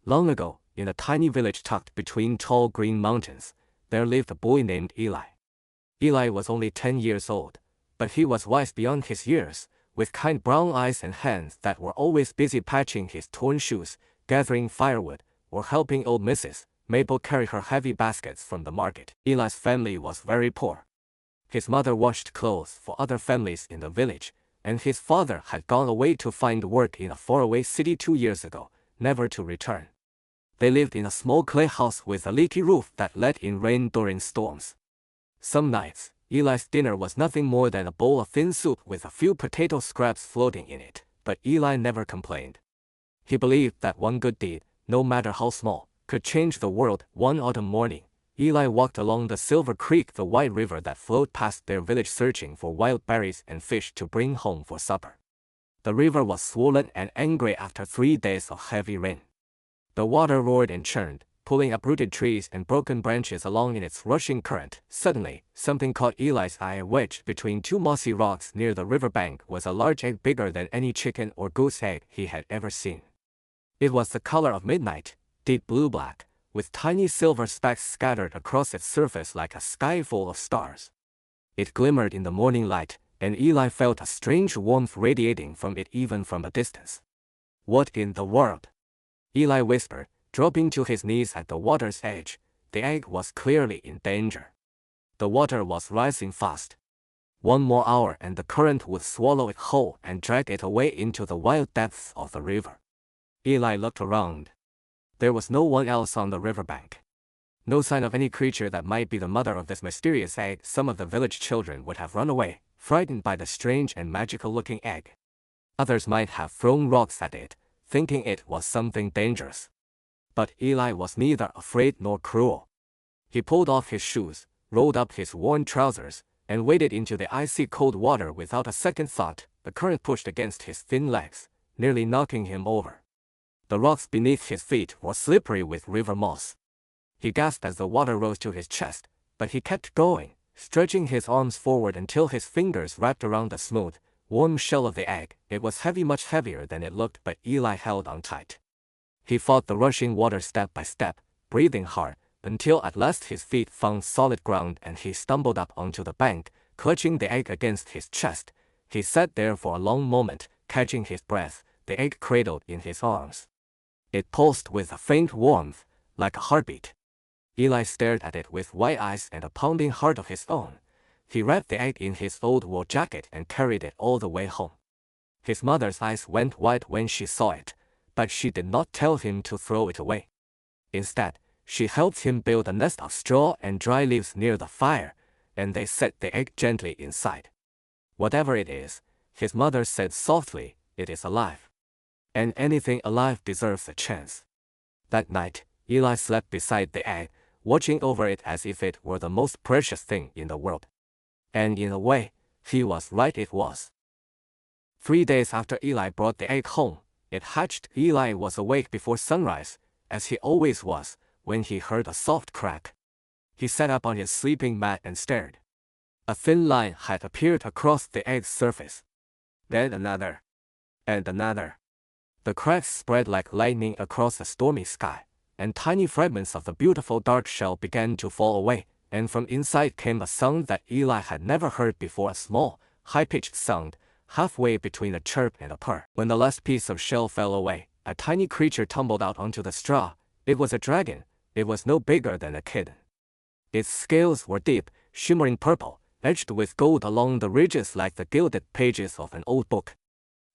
Long ago, in a tiny village tucked between tall green mountains, there lived a boy named Eli. Eli was only 10 years old, but he was wise beyond his years, with kind brown eyes and hands that were always busy patching his torn shoes, gathering firewood, or helping old Mrs. Maple carry her heavy baskets from the market. Eli's family was very poor. His mother washed clothes for other families in the village, and his father had gone away to find work in a faraway city 2 years ago, never to return. They lived in a small clay house with a leaky roof that let in rain during storms. Some nights, Eli's dinner was nothing more than a bowl of thin soup with a few potato scraps floating in it, but Eli never complained. He believed that one good deed, no matter how small, could change the world. One autumn morning, Eli walked along the Silver Creek, the wide river that flowed past their village, searching for wild berries and fish to bring home for supper. The river was swollen and angry after 3 days of heavy rain. The water roared and churned, pulling uprooted trees and broken branches along in its rushing current. Suddenly, something caught Eli's eye. Wedged between two mossy rocks near the riverbank was a large egg bigger than any chicken or goose egg he had ever seen. It was the color of midnight, deep blue-black, with tiny silver specks scattered across its surface like a sky full of stars. It glimmered in the morning light, and Eli felt a strange warmth radiating from it even from a distance. "What in the world?" Eli whispered, dropping to his knees at the water's edge. The egg was clearly in danger. The water was rising fast. 1 more hour and the current would swallow it whole and drag it away into the wild depths of the river. Eli looked around. There was no one else on the riverbank. No sign of any creature that might be the mother of this mysterious egg. Some of the village children would have run away, frightened by the strange and magical-looking egg. Others might have thrown rocks at it, thinking it was something dangerous. But Eli was neither afraid nor cruel. He pulled off his shoes, rolled up his worn trousers, and waded into the icy cold water without a second thought. The current pushed against his thin legs, nearly knocking him over. The rocks beneath his feet were slippery with river moss. He gasped as the water rose to his chest, but he kept going, stretching his arms forward until his fingers wrapped around the smooth, warm shell of the egg. It was heavy, much heavier than it looked, but Eli held on tight. He fought the rushing water step by step, breathing hard, until at last his feet found solid ground and he stumbled up onto the bank, clutching the egg against his chest. He sat there for a long moment, catching his breath, the egg cradled in his arms. It pulsed with a faint warmth, like a heartbeat. Eli stared at it with wide eyes and a pounding heart of his own. He wrapped the egg in his old wool jacket and carried it all the way home. His mother's eyes went wide when she saw it, but she did not tell him to throw it away. Instead, she helped him build a nest of straw and dry leaves near the fire, and they set the egg gently inside. "Whatever it is," his mother said softly, "it is alive. And anything alive deserves a chance." That night, Eli slept beside the egg, watching over it as if it were the most precious thing in the world. And in a way, he was right, it was. 3 days after Eli brought the egg home, it hatched. Eli was awake before sunrise, as he always was, when he heard a soft crack. He sat up on his sleeping mat and stared. A thin line had appeared across the egg's surface. Then another. And another. The cracks spread like lightning across the stormy sky, and tiny fragments of the beautiful dark shell began to fall away, and from inside came a sound that Eli had never heard before, a small, high-pitched sound, halfway between a chirp and a purr. When the last piece of shell fell away, a tiny creature tumbled out onto the straw. It was a dragon. It was no bigger than a kitten. Its scales were deep, shimmering purple, edged with gold along the ridges like the gilded pages of an old book.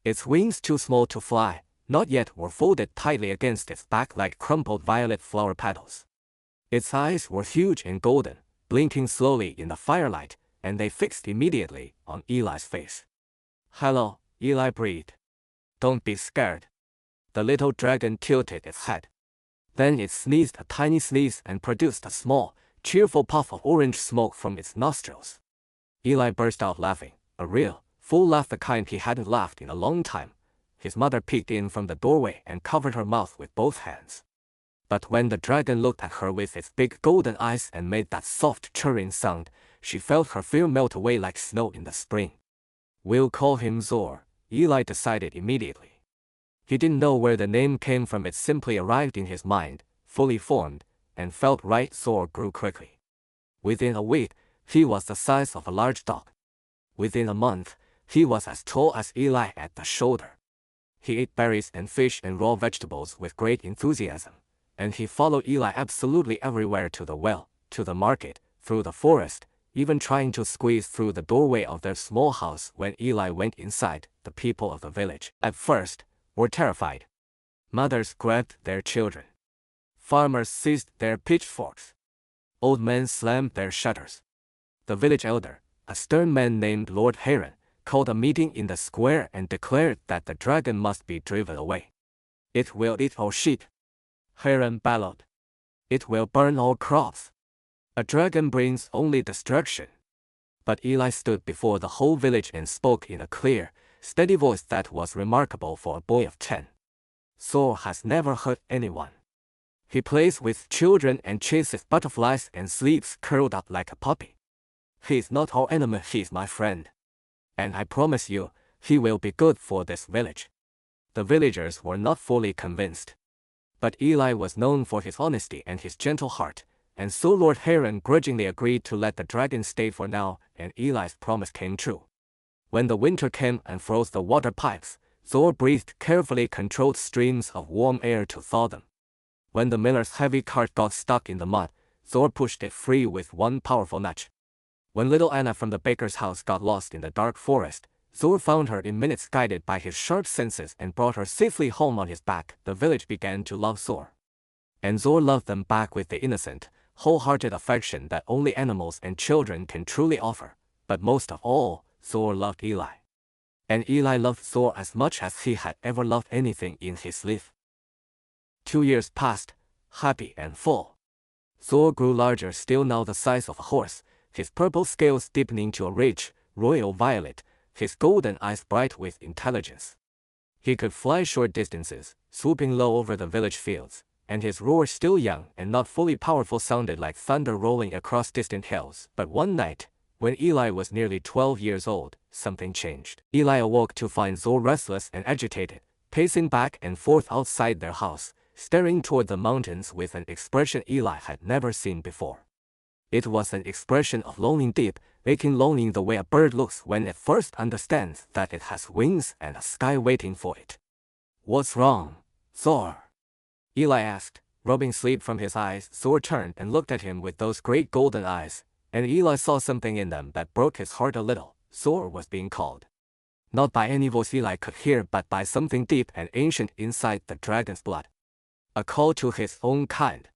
Its wings, too small to fly, not yet, were folded tightly against its back like crumpled violet flower petals. Its eyes were huge and golden, blinking slowly in the firelight, and they fixed immediately on Eli's face. "Hello," Eli breathed. "Don't be scared." The little dragon tilted its head. Then it sneezed a tiny sneeze and produced a small, cheerful puff of orange smoke from its nostrils. Eli burst out laughing, a real, full laugh, the kind he hadn't laughed in a long time. His mother peeked in from the doorway and covered her mouth with both hands. But when the dragon looked at her with its big golden eyes and made that soft churring sound, she felt her fear melt away like snow in the spring. "We'll call him Zor," Eli decided immediately. He didn't know where the name came from, it simply arrived in his mind, fully formed, and felt right. Zor grew quickly. Within a week, he was the size of a large dog. Within a month, he was as tall as Eli at the shoulder. He ate berries and fish and raw vegetables with great enthusiasm, and he followed Eli absolutely everywhere, to the well, to the market, through the forest, even trying to squeeze through the doorway of their small house when Eli went inside. The people of the village, at first, were terrified. Mothers grabbed their children. Farmers seized their pitchforks. Old men slammed their shutters. The village elder, a stern man named Lord Heron, called a meeting in the square and declared that the dragon must be driven away. "It will eat all sheep," Heron bellowed. "It will burn all crops. A dragon brings only destruction." But Eli stood before the whole village and spoke in a clear, steady voice that was remarkable for a boy of 10. "Zor has never hurt anyone. He plays with children and chases butterflies and sleeps curled up like a puppy. He is not our enemy, he is my friend. And I promise you, he will be good for this village." The villagers were not fully convinced. But Eli was known for his honesty and his gentle heart, and so Lord Heron grudgingly agreed to let the dragon stay for now, and Eli's promise came true. When the winter came and froze the water pipes, Zor breathed carefully controlled streams of warm air to thaw them. When the miller's heavy cart got stuck in the mud, Zor pushed it free with one powerful nudge. When little Anna from the baker's house got lost in the dark forest, Zor found her in minutes, guided by his sharp senses, and brought her safely home on his back. The village began to love Zor. And Zor loved them back with the innocent, wholehearted affection that only animals and children can truly offer. But most of all, Zor loved Eli. And Eli loved Zor as much as he had ever loved anything in his life. 2 years passed, happy and full. Zor grew larger still, now the size of a horse, his purple scales deepening to a rich, royal violet, his golden eyes bright with intelligence. He could fly short distances, swooping low over the village fields, and his roar, still young and not fully powerful, sounded like thunder rolling across distant hills. But one night, when Eli was nearly 12 years old, something changed. Eli awoke to find Zor restless and agitated, pacing back and forth outside their house, staring toward the mountains with an expression Eli had never seen before. It was an expression of longing, deep, aching longing, the way a bird looks when it first understands that it has wings and a sky waiting for it. "What's wrong, Zor?" Eli asked, rubbing sleep from his eyes. Zor turned and looked at him with those great golden eyes, and Eli saw something in them that broke his heart a little. Zor was being called. Not by any voice Eli could hear, but by something deep and ancient inside the dragon's blood. A call to his own kind.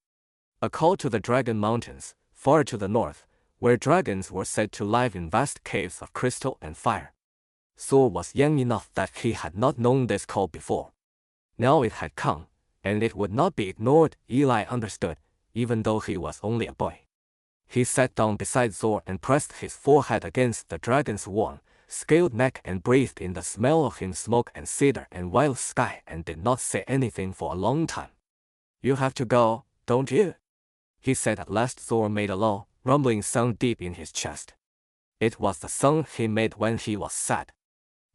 A call to the Dragon Mountains, far to the north, where dragons were said to live in vast caves of crystal and fire. Zor was young enough that he had not known this call before. Now it had come, and it would not be ignored. Eli understood, even though he was only a boy. He sat down beside Zor and pressed his forehead against the dragon's warm, scaled neck and breathed in the smell of him smoke and cedar and wild sky, and did not say anything for a long time. "You have to go, don't you?" he said at last. Zor made a low, rumbling sound deep in his chest. It was the sound he made when he was sad.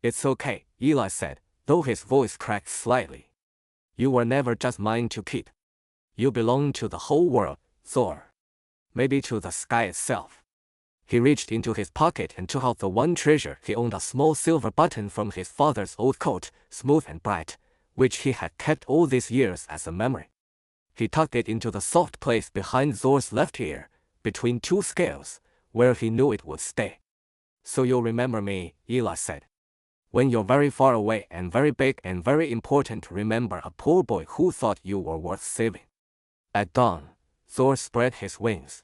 "It's okay," Eli said, though his voice cracked slightly. "You were never just mine to keep. You belong to the whole world, Zor. Maybe to the sky itself." He reached into his pocket and took out the one treasure he owned, a small silver button from his father's old coat, smooth and bright, which he had kept all these years as a memory. He tucked it into the soft place behind Zor's left ear, between two scales, where he knew it would stay. "So you'll remember me," Eli said. "When you're very far away and very big and very important, remember a poor boy who thought you were worth saving." At dawn, Zor spread his wings.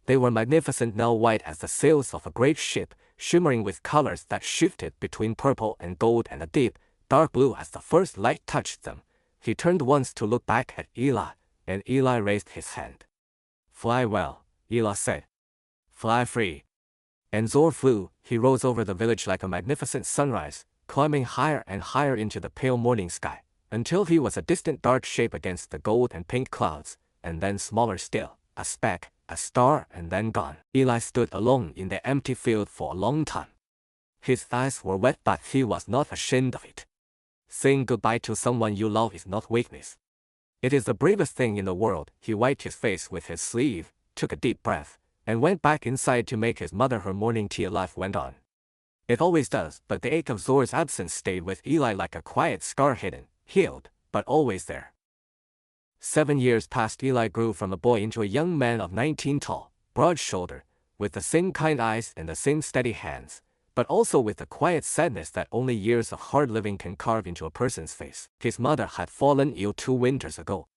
They were magnificent, now white as the sails of a great ship, shimmering with colors that shifted between purple and gold and a deep, dark blue as the first light touched them. He turned once to look back at Eli, and Eli raised his hand. "Fly well," Eli said. "Fly free." And Zor flew. He rose over the village like a magnificent sunrise, climbing higher and higher into the pale morning sky, until he was a distant dark shape against the gold and pink clouds, and then smaller still, a speck, a star, and then gone. Eli stood alone in the empty field for a long time. His eyes were wet, but he was not ashamed of it. Saying goodbye to someone you love is not weakness. It is the bravest thing in the world. He wiped his face with his sleeve, took a deep breath, and went back inside to make his mother her morning tea. Life went on. It always does, but the ache of Zor's absence stayed with Eli like a quiet scar, hidden, healed, but always there. 7 years passed. Eli grew from a boy into a young man of 19, tall, broad-shouldered, with the same kind eyes and the same steady hands, but also with the quiet sadness that only years of hard living can carve into a person's face. His mother had fallen ill 2 winters ago.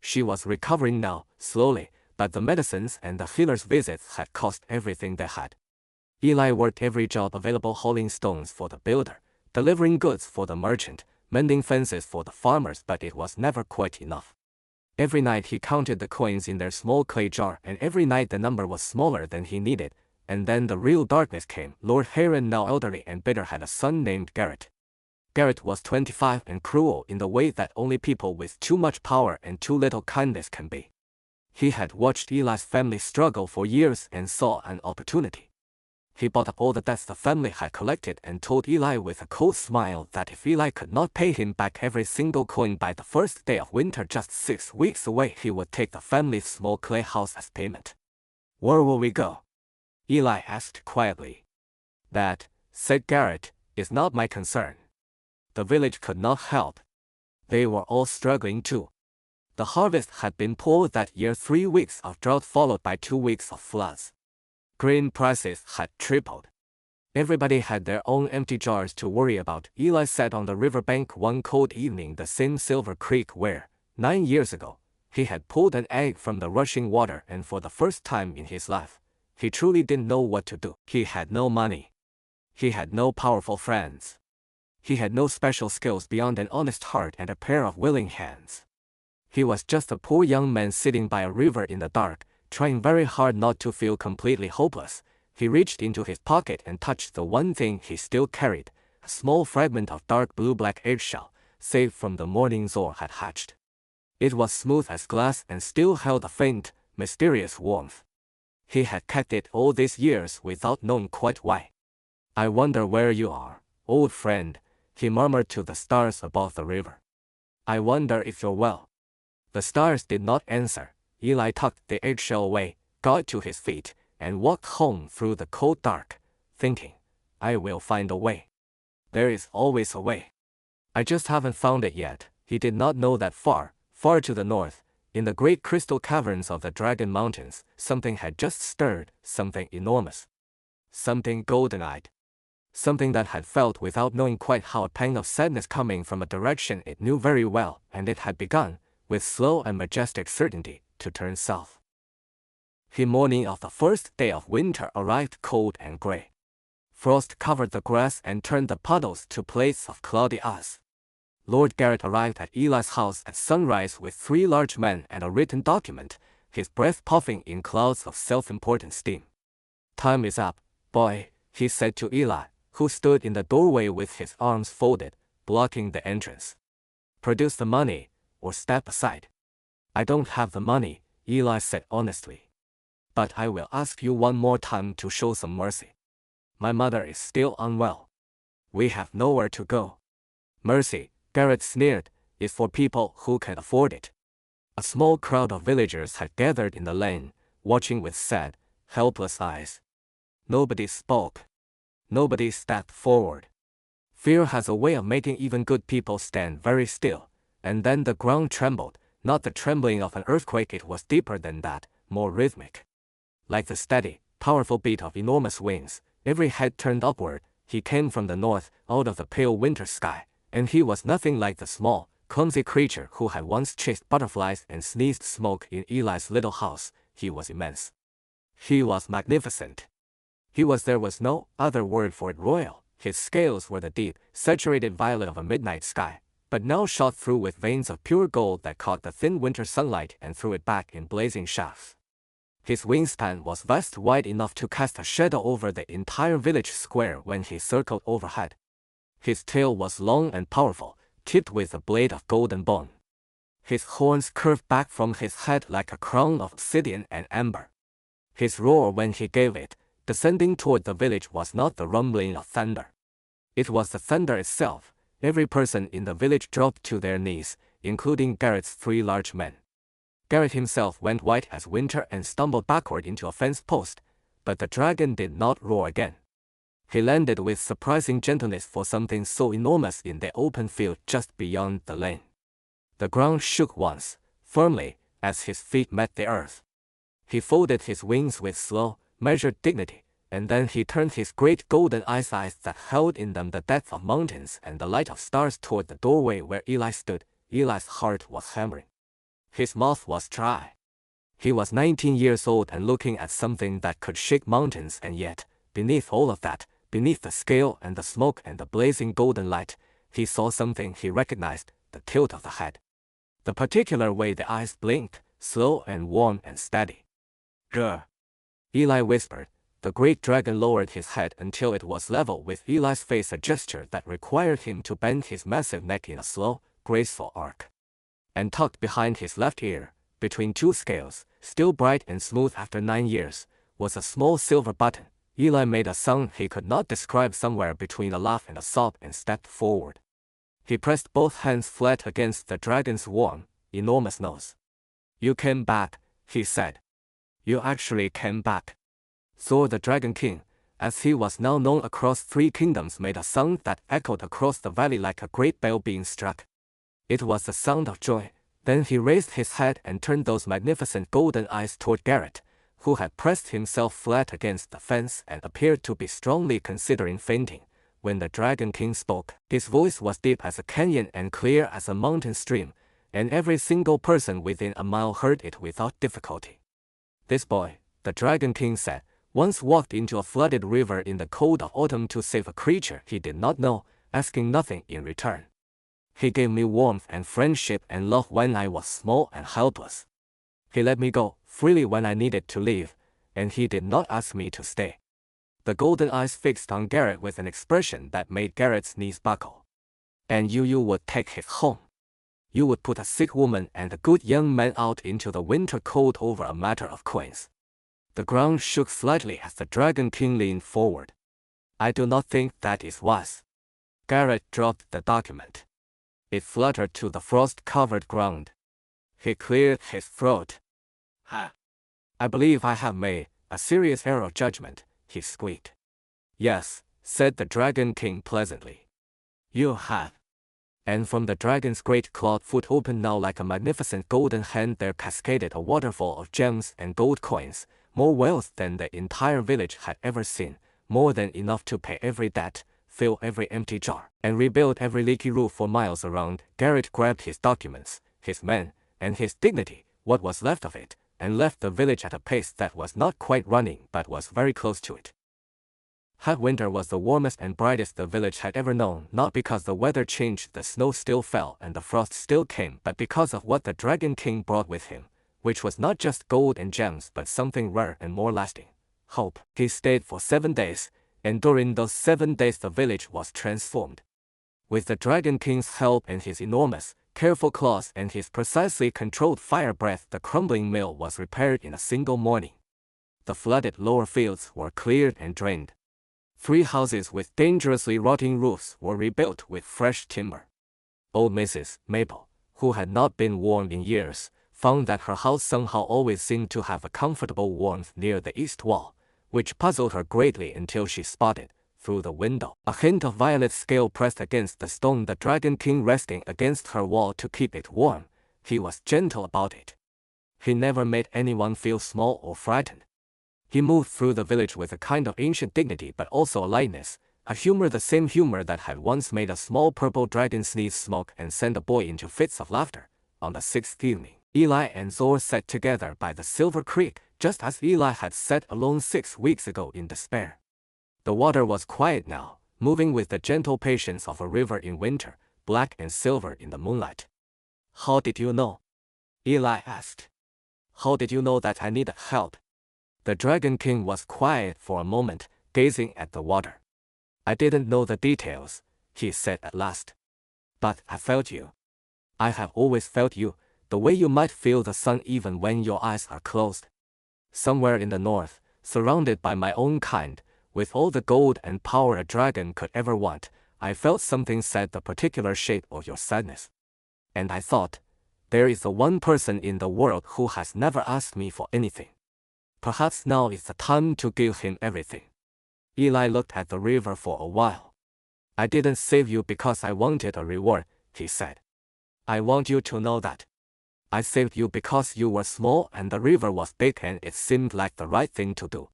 She was recovering now, slowly, but the medicines and the healer's visits had cost everything they had. Eli worked every job available, hauling stones for the builder, delivering goods for the merchant, mending fences for the farmers, but it was never quite enough. Every night he counted the coins in their small clay jar, and every night the number was smaller than he needed, and then the real darkness came. Lord Heron, now elderly and bitter, had a son named Garrett. Garrett was 25 and cruel in the way that only people with too much power and too little kindness can be. He had watched Eli's family struggle for years and saw an opportunity. He bought up all the debts the family had collected and told Eli with a cold smile that if Eli could not pay him back every single coin by the first day of winter, just 6 weeks away, he would take the family's small clay house as payment. "Where will we go?" Eli asked quietly. "That," said Garrett, "is not my concern." The village could not help. They were all struggling too. The harvest had been poor that year, 3 weeks of drought followed by 2 weeks of floods. Grain prices had tripled. Everybody had their own empty jars to worry about. Eli sat on the riverbank one cold evening, the same Silver Creek where, 9 years ago, he had pulled an egg from the rushing water, and for the first time in his life, he truly didn't know what to do. He had no money. He had no powerful friends. He had no special skills beyond an honest heart and a pair of willing hands. He was just a poor young man sitting by a river in the dark, trying very hard not to feel completely hopeless. He reached into his pocket and touched the one thing he still carried, a small fragment of dark blue-black eggshell, saved from the morning Zor had hatched. It was smooth as glass and still held a faint, mysterious warmth. He had kept it all these years without knowing quite why. "I wonder where you are, old friend," he murmured to the stars above the river. "I wonder if you're well." The stars did not answer. Eli tucked the eggshell away, got to his feet, and walked home through the cold dark, thinking, "I will find a way. There is always a way. I just haven't found it yet." He did not know that far, far to the north, in the great crystal caverns of the Dragon Mountains, something had just stirred, something enormous. Something golden-eyed. Something that had felt without knowing quite how, a pang of sadness coming from a direction it knew very well, and it had begun, with slow and majestic certainty, to turn south. The morning of the first day of winter arrived cold and gray. Frost covered the grass and turned the puddles to plates of cloudy ice. Lord Garrett arrived at Eli's house at sunrise with 3 large men and a written document, his breath puffing in clouds of self-important steam. "Time is up, boy," he said to Eli, who stood in the doorway with his arms folded, blocking the entrance. "Produce the money, or step aside." "I don't have the money," Eli said honestly. "But I will ask you one more time to show some mercy. My mother is still unwell. We have nowhere to go." "Mercy," Garrett sneered, "is for people who can afford it." A small crowd of villagers had gathered in the lane, watching with sad, helpless eyes. Nobody spoke. Nobody stepped forward. Fear has a way of making even good people stand very still, and then the ground trembled. Not the trembling of an earthquake, it was deeper than that, more rhythmic. Like the steady, powerful beat of enormous wings, every head turned upward. He came from the north, out of the pale winter sky, and he was nothing like the small, clumsy creature who had once chased butterflies and sneezed smoke in Eli's little house. He was immense. He was magnificent. There was no other word for it, royal. His scales were the deep, saturated violet of a midnight sky, but now shot through with veins of pure gold that caught the thin winter sunlight and threw it back in blazing shafts. His wingspan was vast, wide enough to cast a shadow over the entire village square when he circled overhead. His tail was long and powerful, tipped with a blade of golden bone. His horns curved back from his head like a crown of obsidian and amber. His roar when he gave it, descending toward the village, was not the rumbling of thunder. It was the thunder itself, Every person in the village dropped to their knees, including Garrett's 3 large men. Garrett himself went white as winter and stumbled backward into a fence post, but the dragon did not roar again. He landed with surprising gentleness for something so enormous in the open field just beyond the lane. The ground shook once, firmly, as his feet met the earth. He folded his wings with slow, measured dignity, and then he turned his great golden eyes that held in them the depth of mountains and the light of stars toward the doorway where Eli stood. Eli's heart was hammering. His mouth was dry. He was 19 years old and looking at something that could shake mountains, and yet, beneath all of that, beneath the scale and the smoke and the blazing golden light, he saw something he recognized, the tilt of the head. The particular way the eyes blinked, slow and warm and steady. "Grr," Eli whispered. The great dragon lowered his head until it was level with Eli's face, a gesture that required him to bend his massive neck in a slow, graceful arc. And tucked behind his left ear, between 2 scales, still bright and smooth after 9 years, was a small silver button. Eli made a sound he could not describe, somewhere between a laugh and a sob, and stepped forward. He pressed both hands flat against the dragon's warm, enormous nose. "You came back," he said. "You actually came back." Thor the Dragon King, as he was now known across 3 kingdoms, made a sound that echoed across the valley like a great bell being struck. It was the sound of joy. Then he raised his head and turned those magnificent golden eyes toward Garrett, who had pressed himself flat against the fence and appeared to be strongly considering fainting. When the Dragon King spoke, his voice was deep as a canyon and clear as a mountain stream, and every single person within a mile heard it without difficulty. "This boy," the Dragon King said, "once walked into a flooded river in the cold of autumn to save a creature he did not know, asking nothing in return. He gave me warmth and friendship and love when I was small and helpless. He let me go freely when I needed to leave, and he did not ask me to stay." The golden eyes fixed on Garrett with an expression that made Garrett's knees buckle. "And you would take him home. You would put a sick woman and a good young man out into the winter cold over a matter of coins." The ground shook slightly as the Dragon King leaned forward. "I do not think that is wise." Garrett dropped the document. It fluttered to the frost-covered ground. He cleared his throat. "I believe I have made a serious error of judgment," he squeaked. "Yes," said the Dragon King pleasantly. "You have." And from the dragon's great clawed foot, opened now like a magnificent golden hand, there cascaded a waterfall of gems and gold coins, more wealth than the entire village had ever seen, more than enough to pay every debt, fill every empty jar, and rebuild every leaky roof for miles around. Garrett grabbed his documents, his men, and his dignity, what was left of it, and left the village at a pace that was not quite running but was very close to it. That winter was the warmest and brightest the village had ever known, not because the weather changed, the snow still fell and the frost still came, but because of what the Dragon King brought with him, which was not just gold and gems but something rare and more lasting: hope. He stayed for 7 days, and during those 7 days the village was transformed. With the Dragon King's help and his enormous, careful claws and his precisely controlled fire breath, the crumbling mill was repaired in a single morning. The flooded lower fields were cleared and drained. 3 houses with dangerously rotting roofs were rebuilt with fresh timber. Old Mrs. Maple, who had not been warmed in years, found that her house somehow always seemed to have a comfortable warmth near the east wall, which puzzled her greatly until she spotted, through the window, a hint of violet scale pressed against the stone, the Dragon King resting against her wall to keep it warm. He was gentle about it. He never made anyone feel small or frightened. He moved through the village with a kind of ancient dignity but also a lightness, a humor, the same humor that had once made a small purple dragon sneeze smoke and send a boy into fits of laughter. On the 6th evening, Eli and Zor sat together by the Silver Creek, just as Eli had sat alone 6 weeks ago in despair. The water was quiet now, moving with the gentle patience of a river in winter, black and silver in the moonlight. "How did you know?" Eli asked. "How did you know that I needed help?" The Dragon King was quiet for a moment, gazing at the water. "I didn't know the details," he said at last. "But I felt you. I have always felt you, the way you might feel the sun even when your eyes are closed. Somewhere in the north, surrounded by my own kind, with all the gold and power a dragon could ever want, I felt something set the particular shape of your sadness. And I thought, there is the one person in the world who has never asked me for anything. Perhaps now is the time to give him everything. Eli looked at the river for a while. I didn't save you because I wanted a reward, he said. I want you to know that. I saved you because you were small and the river was big and it seemed like the right thing to do.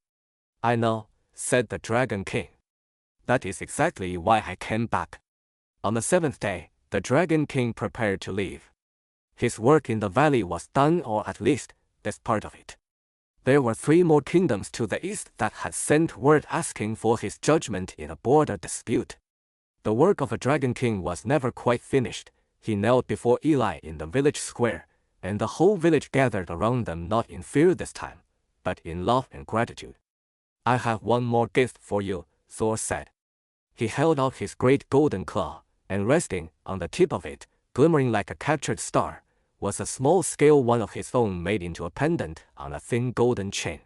I know, said the Dragon King. That is exactly why I came back. On the 7th day, the Dragon King prepared to leave. His work in the valley was done, or at least, this part of it. There were 3 more kingdoms to the east that had sent word asking for his judgment in a border dispute. The work of a Dragon King was never quite finished. He knelt before Eli in the village square, and the whole village gathered around them, not in fear this time, but in love and gratitude. I have one more gift for you, Thor said. He held out his great golden claw, and resting on the tip of it, glimmering like a captured star, was a small-scale one of his own made into a pendant on a thin golden chain.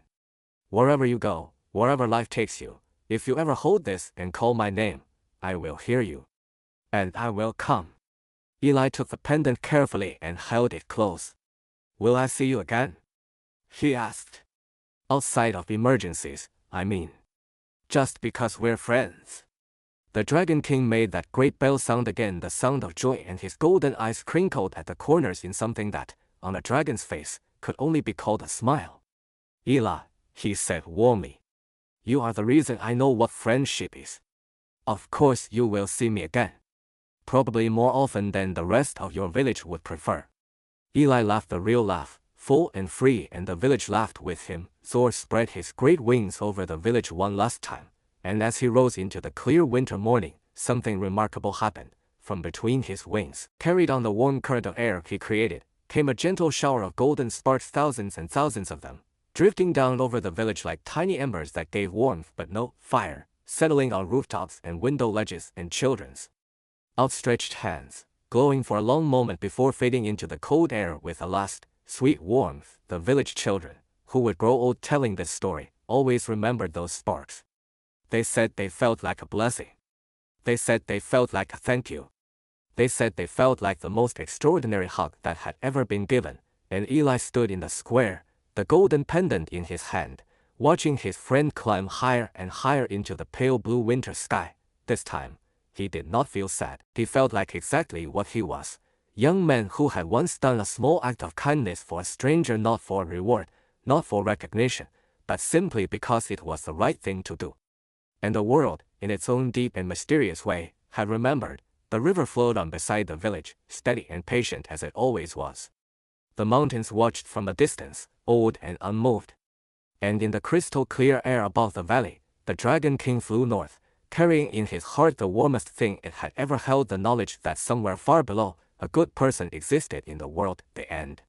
Wherever you go, wherever life takes you, if you ever hold this and call my name, I will hear you. And I will come. Eli took the pendant carefully and held it close. Will I see you again? He asked. Outside of emergencies, I mean. Just because we're friends. The Dragon King made that great bell sound again, the sound of joy, and his golden eyes crinkled at the corners in something that, on a dragon's face, could only be called a smile. Eli, he said warmly. You are the reason I know what friendship is. Of course you will see me again. Probably more often than the rest of your village would prefer. Eli laughed a real laugh, full and free, and the village laughed with him. Thor spread his great wings over the village one last time, and as he rose into the clear winter morning, something remarkable happened. From between his wings, carried on the warm current of air he created, came a gentle shower of golden sparks, thousands and thousands of them, drifting down over the village like tiny embers that gave warmth but no fire, settling on rooftops and window ledges and children's outstretched hands, glowing for a long moment before fading into the cold air with a last, sweet warmth. The village children, who would grow old telling this story, always remembered those sparks. They said they felt like a blessing. They said they felt like a thank you. They said they felt like the most extraordinary hug that had ever been given, and Eli stood in the square, the golden pendant in his hand, watching his friend climb higher and higher into the pale blue winter sky. This time, he did not feel sad. He felt like exactly what he was. Young man who had once done a small act of kindness for a stranger, not for a reward, not for recognition, but simply because it was the right thing to do. And the world, in its own deep and mysterious way, had remembered. The river flowed on beside the village, steady and patient as it always was. The mountains watched from a distance, old and unmoved. And in the crystal clear air above the valley, the Dragon King flew north, carrying in his heart the warmest thing it had ever held, the knowledge that somewhere far below, a good person existed in the world. The end.